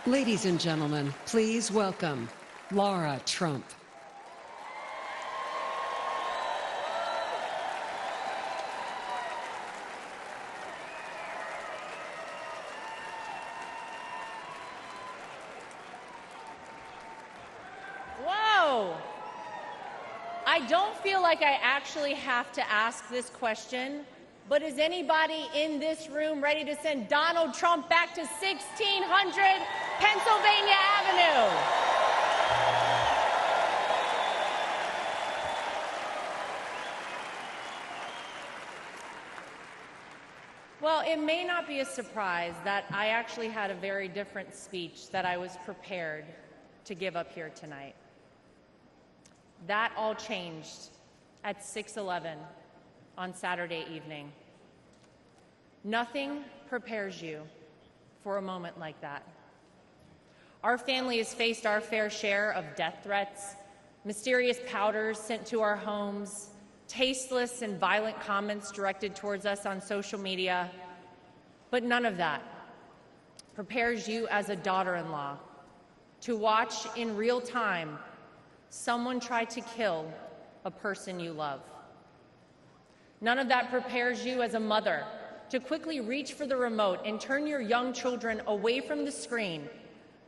Ladies and gentlemen, please welcome Lara Trump. Whoa! I don't feel like I actually have to ask this question, but is anybody in this room ready to send Donald Trump back to 1600 Pennsylvania Avenue? Well, it may not be a surprise that I actually had a very different speech that I was prepared to give up here tonight. That all changed at 6:11 on Saturday evening. Nothing prepares you for a moment like that. Our family has faced our fair share of death threats, mysterious powders sent to our homes, tasteless and violent comments directed towards us on social media, but none of that prepares you as a daughter-in-law to watch in real time someone try to kill a person you love. None of that prepares you as a mother to quickly reach for the remote and turn your young children away from the screen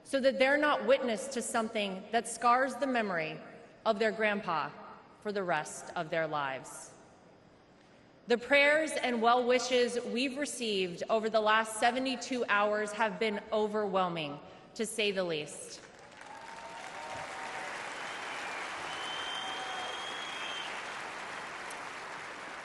so that they're not witness to something that scars the memory of their grandpa for the rest of their lives. The prayers and well wishes we've received over the last 72 hours have been overwhelming, to say the least.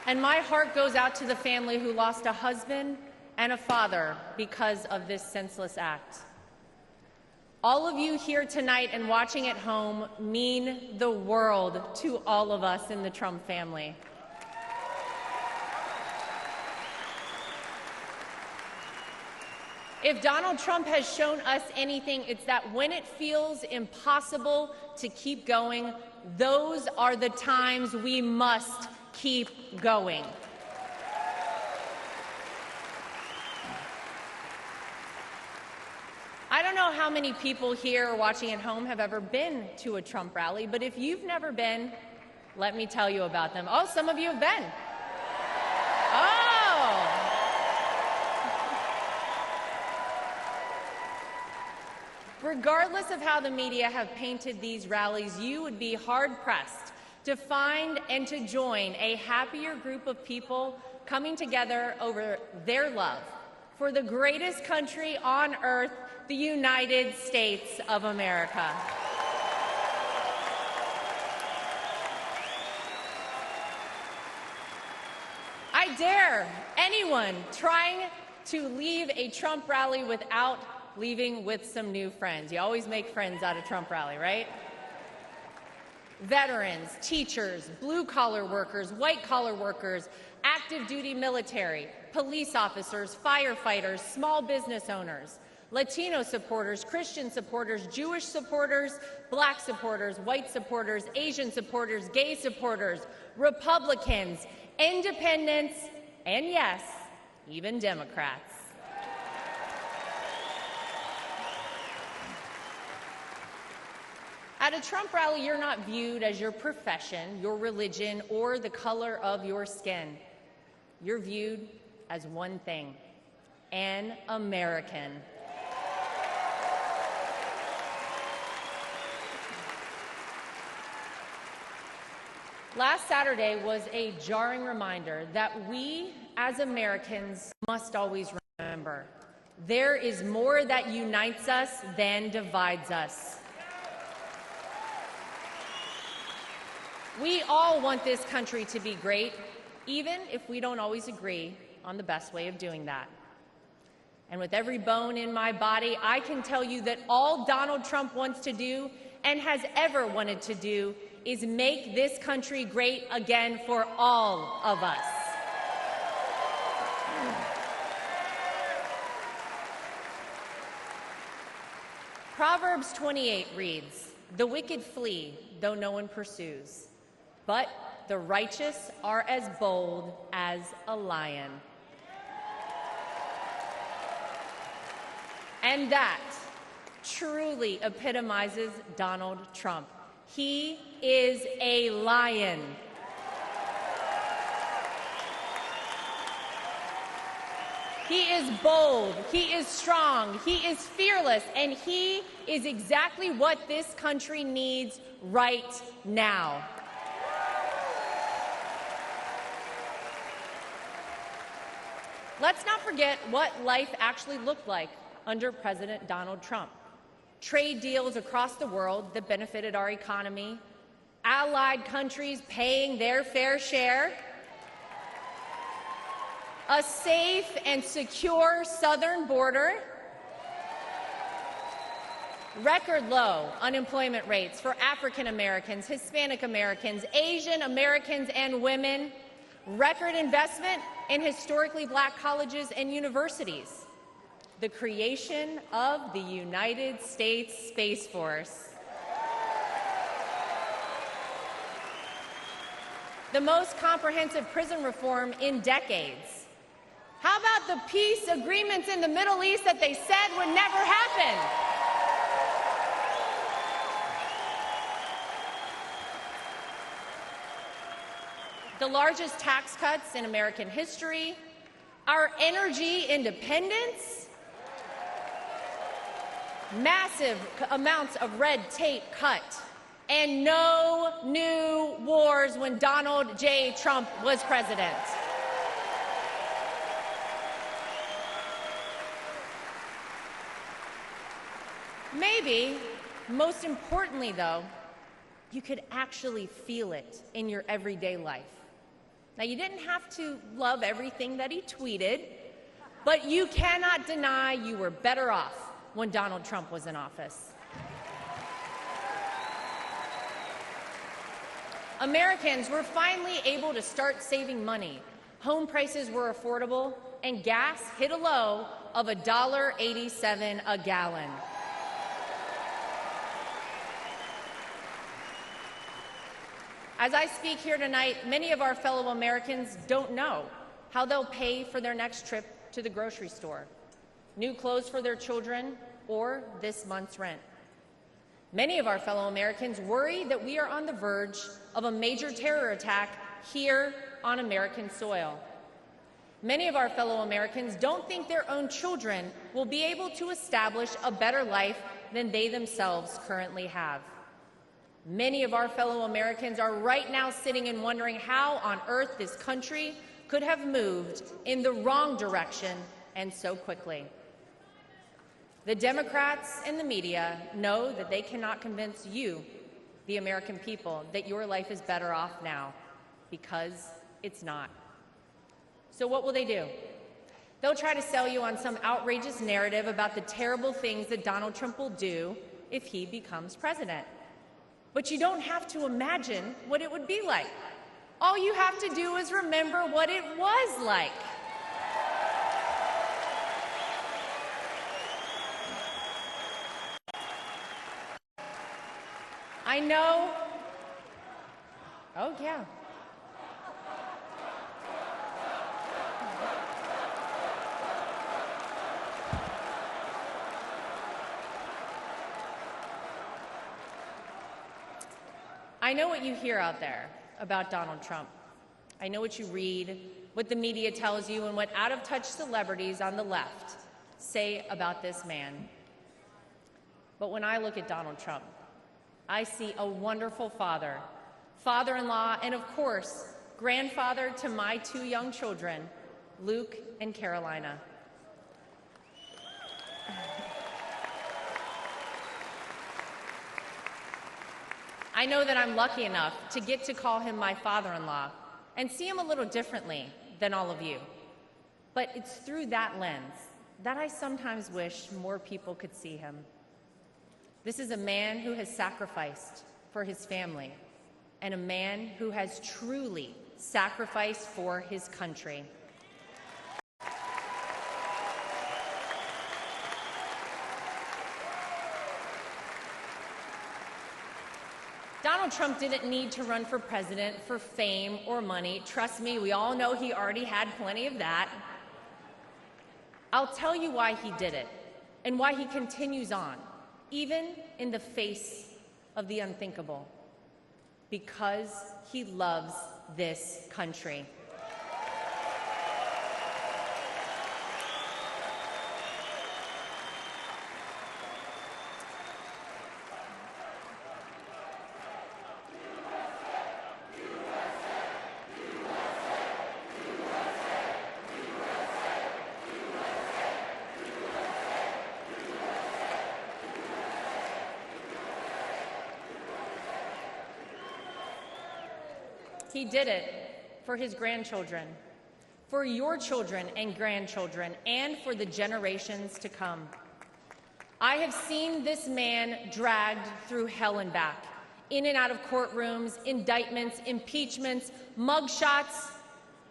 And my heart goes out to the family who lost a husband and a father because of this senseless act. All of you here tonight and watching at home mean the world to all of us in the Trump family. If Donald Trump has shown us anything, it's that when it feels impossible to keep going, those are the times we must keep going. I don't know how many people here watching at home have ever been to a Trump rally, but if you've never been, let me tell you about them. Oh, some of you have been. Oh! Regardless of how the media have painted these rallies, you would be hard-pressed to find and to join a happier group of people coming together over their love for the greatest country on earth, the United States of America. I dare anyone trying to leave a Trump rally without leaving with some new friends. You always make friends at a Trump rally, right? Veterans, teachers, blue-collar workers, white-collar workers, active duty military, police officers, firefighters, small business owners, Latino supporters, Christian supporters, Jewish supporters, black supporters, white supporters, Asian supporters, gay supporters, Republicans, independents, and yes, even Democrats. At a Trump rally, you're not viewed as your profession, your religion, or the color of your skin. You're viewed as one thing: an American. Last Saturday was a jarring reminder that we, as Americans, must always remember there is more that unites us than divides us. We all want this country to be great, even if we don't always agree on the best way of doing that. And with every bone in my body, I can tell you that all Donald Trump wants to do and has ever wanted to do is make this country great again for all of us. Proverbs 28 reads, "The wicked flee, though no one pursues, but the righteous are as bold as a lion." And that truly epitomizes Donald Trump. He is a lion. He is bold, he is strong, he is fearless, and he is exactly what this country needs right now. Let's not forget what life actually looked like under President Donald Trump. Trade deals across the world that benefited our economy, allied countries paying their fair share, a safe and secure southern border, record low unemployment rates for African Americans, Hispanic Americans, Asian Americans, and women, record investment in historically black colleges and universities, the creation of the United States Space Force, the most comprehensive prison reform in decades. How about the peace agreements in the Middle East that they said would never happen? The largest tax cuts in American history, our energy independence, massive amounts of red tape cut, and no new wars when Donald J. Trump was president. Maybe, most importantly though, you could actually feel it in your everyday life. Now, you didn't have to love everything that he tweeted, but you cannot deny you were better off when Donald Trump was in office. Americans were finally able to start saving money. Home prices were affordable, and gas hit a low of $1.87 a gallon. As I speak here tonight, many of our fellow Americans don't know how they'll pay for their next trip to the grocery store, new clothes for their children, or this month's rent. Many of our fellow Americans worry that we are on the verge of a major terror attack here on American soil. Many of our fellow Americans don't think their own children will be able to establish a better life than they themselves currently have. Many of our fellow Americans are right now sitting and wondering how on earth this country could have moved in the wrong direction and so quickly. The Democrats and the media know that they cannot convince you, the American people, that your life is better off now, because it's not. So what will they do? They'll try to sell you on some outrageous narrative about the terrible things that Donald Trump will do if he becomes president. But you don't have to imagine what it would be like. All you have to do is remember what it was like. I know. Oh, yeah. I know what you hear out there about Donald Trump. I know what you read, what the media tells you, and what out-of-touch celebrities on the left say about this man. But when I look at Donald Trump, I see a wonderful father, father-in-law, and of course, grandfather to my two young children, Luke and Carolina. I know that I'm lucky enough to get to call him my father-in-law and see him a little differently than all of you. But it's through that lens that I sometimes wish more people could see him. This is a man who has sacrificed for his family and a man who has truly sacrificed for his country. Donald Trump didn't need to run for president for fame or money. Trust me, we all know he already had plenty of that. I'll tell you why he did it and why he continues on. even in the face of the unthinkable, because he loves this country. He did it for his grandchildren, for your children and grandchildren, and for the generations to come. I have seen this man dragged through hell and back, in and out of courtrooms, indictments, impeachments, mugshots,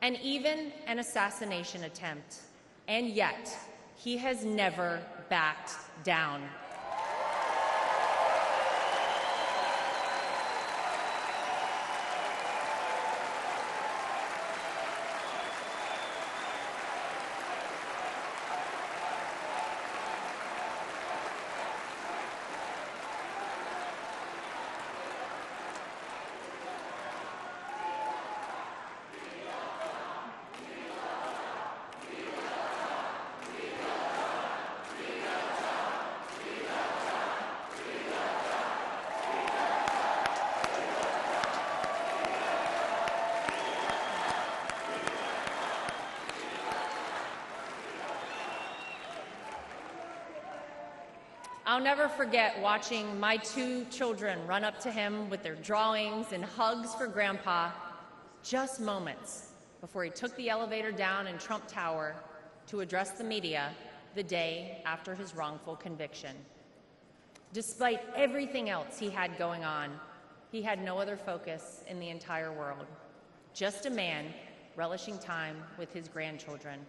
and even an assassination attempt. And yet, he has never backed down. I'll never forget watching my two children run up to him with their drawings and hugs for Grandpa, just moments before he took the elevator down in Trump Tower to address the media the day after his wrongful conviction. Despite everything else he had going on, he had no other focus in the entire world, just a man relishing time with his grandchildren.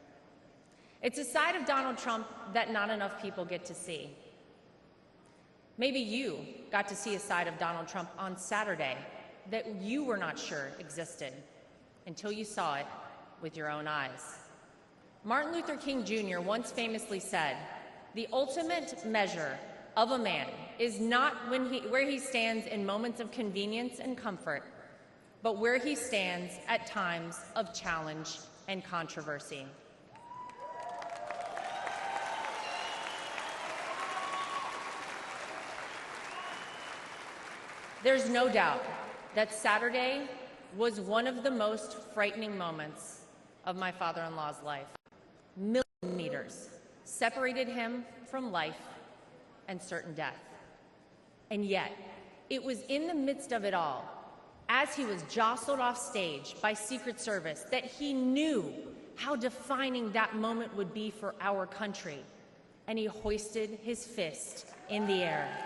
It's a side of Donald Trump that not enough people get to see. Maybe you got to see a side of Donald Trump on Saturday that you were not sure existed until you saw it with your own eyes. Martin Luther King Jr. once famously said, "The ultimate measure of a man is not where he stands in moments of convenience and comfort, but where he stands at times of challenge and controversy." There's no doubt that Saturday was one of the most frightening moments of my father-in-law's life. Millimeters separated him from life and certain death. And yet, it was in the midst of it all, as he was jostled off stage by Secret Service, that he knew how defining that moment would be for our country, and he hoisted his fist in the air.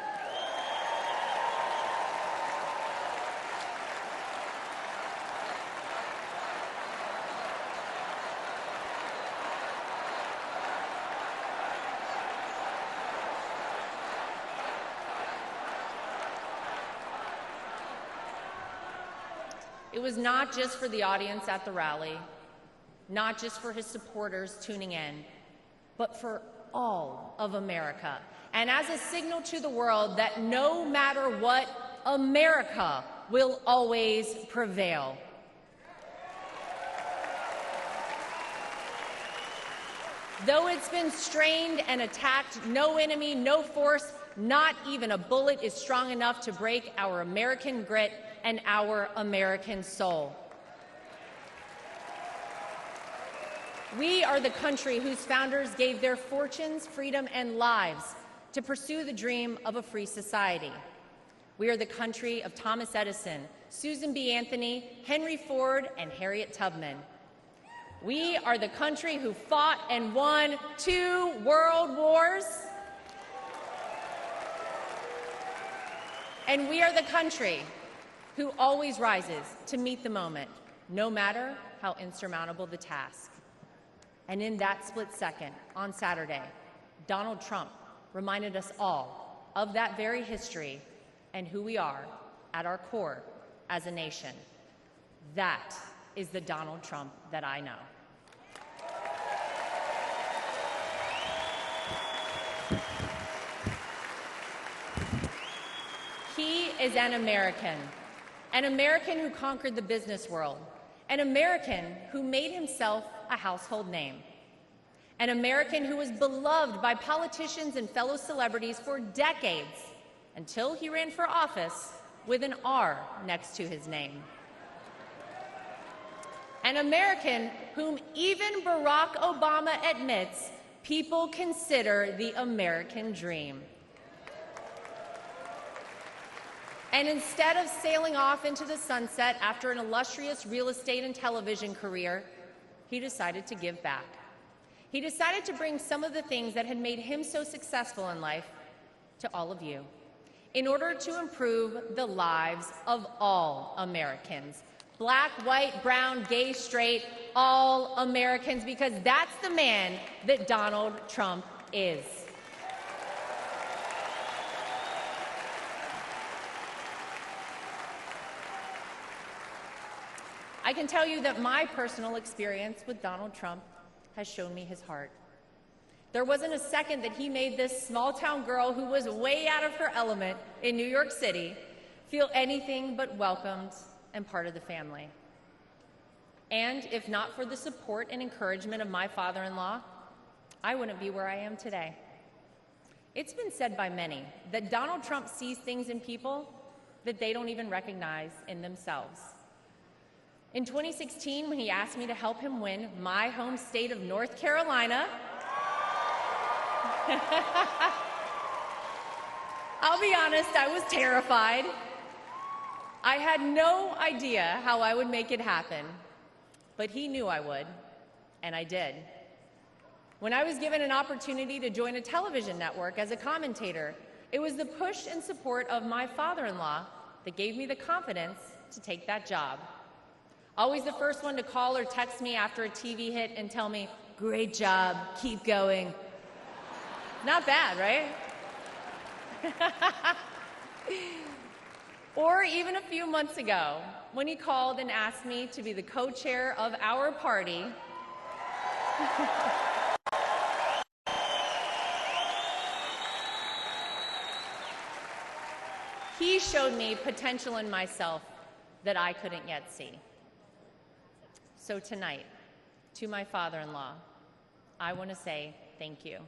It was not just for the audience at the rally, not just for his supporters tuning in, but for all of America. And as a signal to the world that no matter what, America will always prevail. Though it's been strained and attacked, no enemy, no force, not even a bullet is strong enough to break our American grit and our American soul. We are the country whose founders gave their fortunes, freedom, and lives to pursue the dream of a free society. We are the country of Thomas Edison, Susan B. Anthony, Henry Ford, and Harriet Tubman. We are the country who fought and won 2 world wars. And we are the country who always rises to meet the moment, no matter how insurmountable the task. And in that split second, on Saturday, Donald Trump reminded us all of that very history and who we are at our core as a nation. That is the Donald Trump that I know. is an American who conquered the business world, an American who made himself a household name, an American who was beloved by politicians and fellow celebrities for decades until he ran for office with an R next to his name. An American whom even Barack Obama admits people consider the American dream. And instead of sailing off into the sunset after an illustrious real estate and television career, he decided to give back. He decided to bring some of the things that had made him so successful in life to all of you in order to improve the lives of all Americans. Black, white, brown, gay, straight, all Americans, because that's the man that Donald Trump is. I can tell you that my personal experience with Donald Trump has shown me his heart. There wasn't a second that he made this small-town girl who was way out of her element in New York City feel anything but welcomed and part of the family. And if not for the support and encouragement of my father-in-law, I wouldn't be where I am today. It's been said by many that Donald Trump sees things in people that they don't even recognize in themselves. In 2016, when he asked me to help him win my home state of North Carolina, I'll be honest, I was terrified. I had no idea how I would make it happen, but he knew I would, and I did. When I was given an opportunity to join a television network as a commentator, it was the push and support of my father-in-law that gave me the confidence to take that job. Always the first one to call or text me after a TV hit and tell me, "Great job, keep going." Not bad, right? Or even a few months ago, when he called and asked me to be the co-chair of our party, he showed me potential in myself that I couldn't yet see. So tonight, to my father-in-law, I want to say thank you.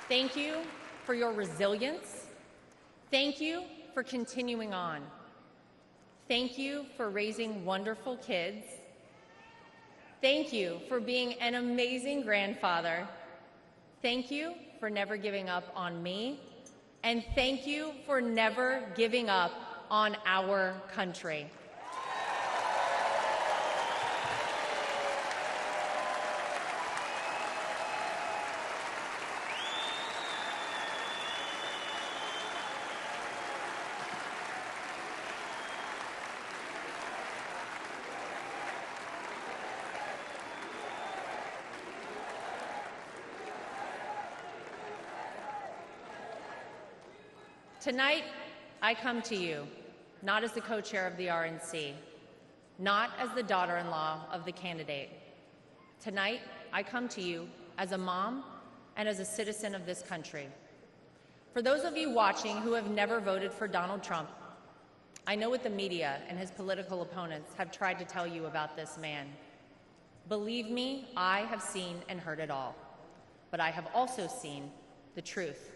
Thank you for your resilience. Thank you for continuing on. Thank you for raising wonderful kids. Thank you for being an amazing grandfather. Thank you for never giving up on me. And thank you for never giving up on our country. Tonight, I come to you, not as the co-chair of the RNC, not as the daughter-in-law of the candidate. Tonight, I come to you as a mom and as a citizen of this country. For those of you watching who have never voted for Donald Trump, I know what the media and his political opponents have tried to tell you about this man. Believe me, I have seen and heard it all, but I have also seen the truth.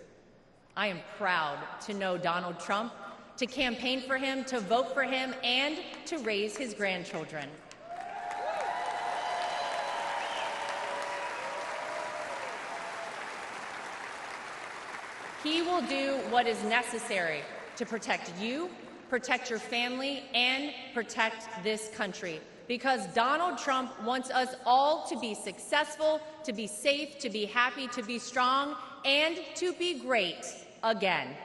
I am proud to know Donald Trump, to campaign for him, to vote for him, and to raise his grandchildren. He will do what is necessary to protect you, protect your family, and protect this country. Because Donald Trump wants us all to be successful, to be safe, to be happy, to be strong, and to be great again.